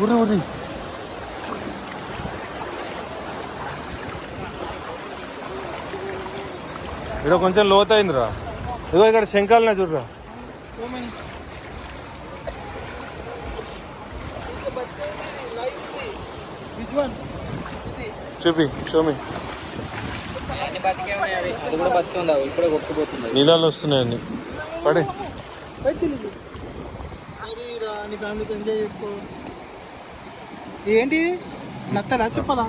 ఉర్రి ఉర్రి. ఇక్కడ కొంచెం లోతైందిరా. ఇదిగో ఇక్కడ శంఖాలనే చూడరా. చూపి షోమి. నీళ్ళలో వస్తున్నాయండి. పడే ఏంటి నత్తలా చెప్పాలా?